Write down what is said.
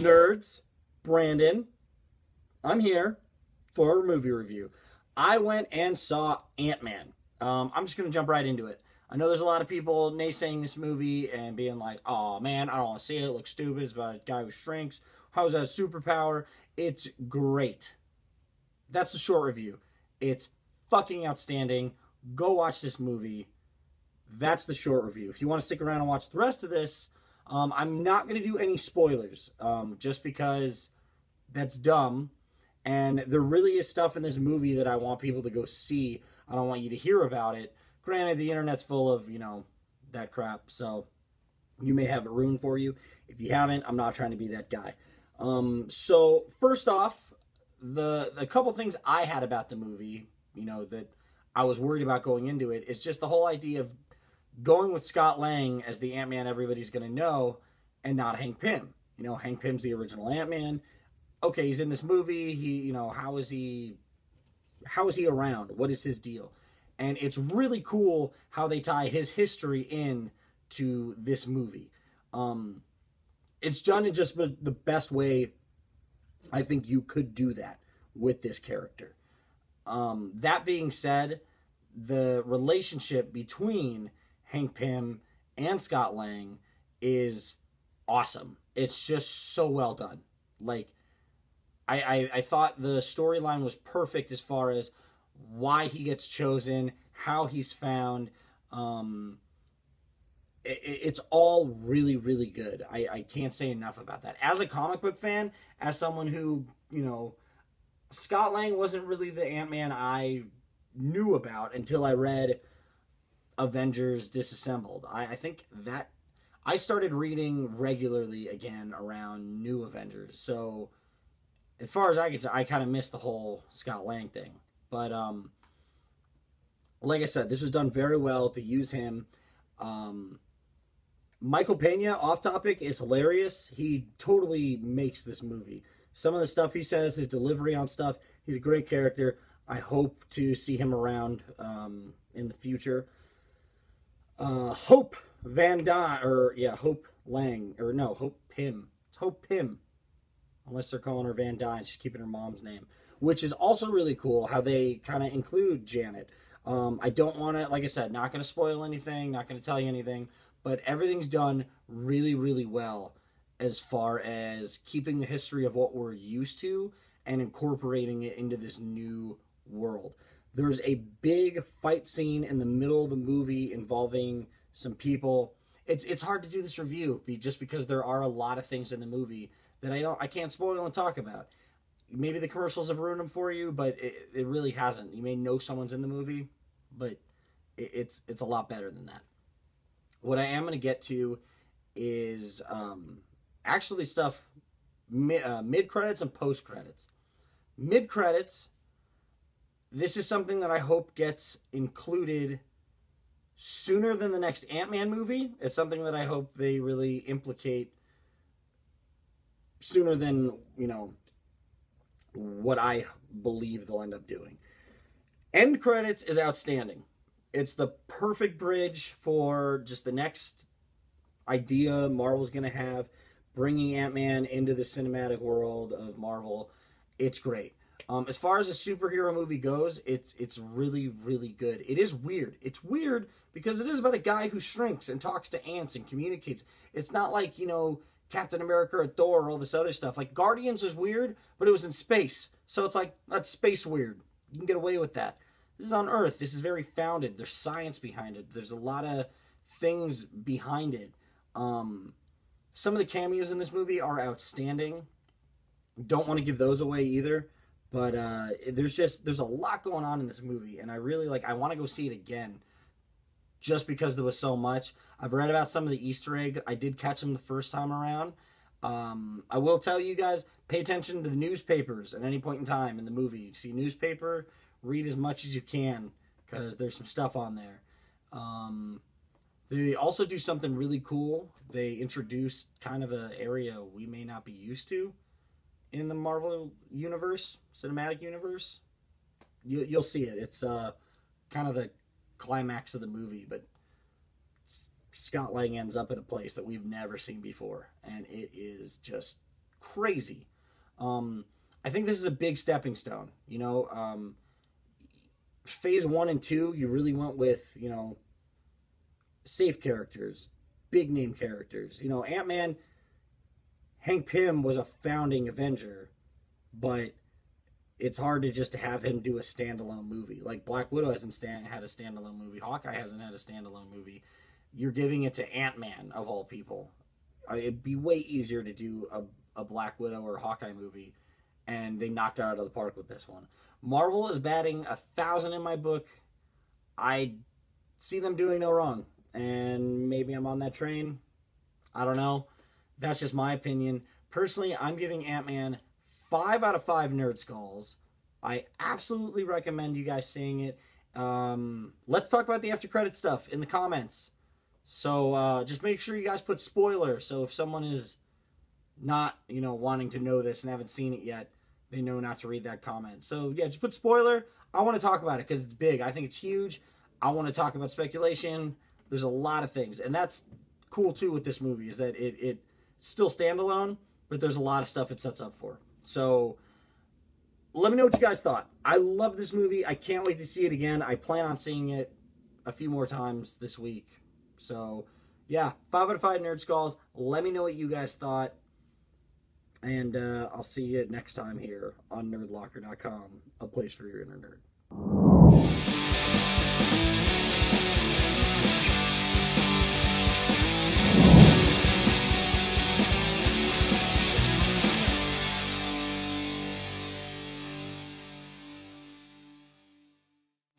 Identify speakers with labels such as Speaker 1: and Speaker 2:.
Speaker 1: Nerds, Brandon, I'm here for a movie review. I went and saw Ant-Man. I'm just going to jump right into it. I know there's a lot of people naysaying this movie and being like, oh man, I don't want to see it. It looks stupid. It's about a guy who shrinks. How is that a superpower? It's great. That's the short review. It's fucking outstanding. Go watch this movie. That's the short review. If you want to stick around and watch the rest of this, I'm not going to do any spoilers, just because that's dumb. And there really is stuff in this movie that I want people to go see. I don't want you to hear about it. Granted, the internet's full of, that crap, so you may have it ruined for you. If you haven't, I'm not trying to be that guy. So first off, the couple things I had about the movie, that I was worried about going into it, is just the whole idea of going with Scott Lang as the Ant-Man everybody's going to know, and not Hank Pym. Hank Pym's the original Ant-Man. Okay, he's in this movie. How is he around? What is his deal? And it's really cool how they tie his history in to this movie. It's done in just the best way I think you could do that with this character. That being said, the relationship between Hank Pym and Scott Lang is awesome. It's just so well done. I thought the storyline was perfect as far as why he gets chosen, how he's found. It's all really, really good. I can't say enough about that. As a comic book fan, as someone who, Scott Lang wasn't really the Ant-Man I knew about until I read Avengers Disassembled. I think that I started reading regularly again around New Avengers. So as far as I can tell, I kind of missed the whole Scott Lang thing. But like I said, this was done very well to use him. Michael Peña, off topic, is hilarious. He totally makes this movie. Some of the stuff he says, his delivery on stuff, he's a great character. I hope to see him around in the future. Hope Van Dyne, Hope Lang, Hope Pym. It's Hope Pym. Unless they're calling her Van Dyne, she's keeping her mom's name. Which is also really cool how they kind of include Janet. I don't want to, like I said, not going to spoil anything, not going to tell you anything, but everything's done really, really well as far as keeping the history of what we're used to and incorporating it into this new world. There's a big fight scene in the middle of the movie involving some people. It's hard to do this review just because there are a lot of things in the movie that I can't spoil and talk about. Maybe the commercials have ruined them for you, but it really hasn't. You may know someone's in the movie, but it's a lot better than that. What I am going to get to is actually stuff mid-credits and post-credits. Mid-credits, this is something that I hope gets included sooner than the next Ant-Man movie. It's something that I hope they really implicate sooner than, what I believe they'll end up doing. End credits is outstanding. It's the perfect bridge for just the next idea Marvel's going to have, bringing Ant-Man into the cinematic world of Marvel. It's great. As far as a superhero movie goes, it's really, really good. It is weird. It's weird because it is about a guy who shrinks and talks to ants and communicates. It's not like, Captain America or Thor or all this other stuff. Like, Guardians was weird, but it was in space. So it's like, that's space weird. You can get away with that. This is on Earth. This is very founded. There's science behind it. There's a lot of things behind it. Some of the cameos in this movie are outstanding. Don't want to give those away either. But there's a lot going on in this movie. And I really I want to go see it again. Just because there was so much. I've read about some of the Easter eggs. I did catch them the first time around. I will tell you guys, pay attention to the newspapers at any point in time in the movie. You see a newspaper, read as much as you can, because there's some stuff on there. They also do something really cool. They introduce kind of an area we may not be used to in the Marvel universe, cinematic universe. You'll see it. It's kind of the climax of the movie, but Scott Lang ends up in a place that we've never seen before, and it is just crazy. I think this is a big stepping stone. You know, phase 1 and 2, you really went with, you know, safe characters, big name characters. You know, Ant-Man, Hank Pym was a founding Avenger, but it's hard to just have him do a standalone movie. Like Black Widow hasn't had a standalone movie. Hawkeye hasn't had a standalone movie. You're giving it to Ant-Man, of all people. It'd be way easier to do a Black Widow or Hawkeye movie, and they knocked it out of the park with this one. Marvel is batting 1,000 in my book. I see them doing no wrong, and maybe I'm on that train. I don't know. That's just my opinion. Personally, I'm giving Ant-Man 5 out of 5 nerd skulls. I absolutely recommend you guys seeing it. Let's talk about the after credit stuff in the comments. So just make sure you guys put spoiler. So if someone is not, you know, wanting to know this and haven't seen it yet, they know not to read that comment. So yeah, just put spoiler. I want to talk about it because it's big. I think it's huge. I want to talk about speculation. There's a lot of things, and that's cool too with this movie, is that it still standalone, but there's a lot of stuff it sets up for. So let me know what you guys thought. I love this movie. I can't wait to see it again. I plan on seeing it a few more times this week. So yeah, 5 out of 5 nerd skulls. Let me know what you guys thought. And I'll see you next time here on nerdlocker.com, a place for your inner nerd.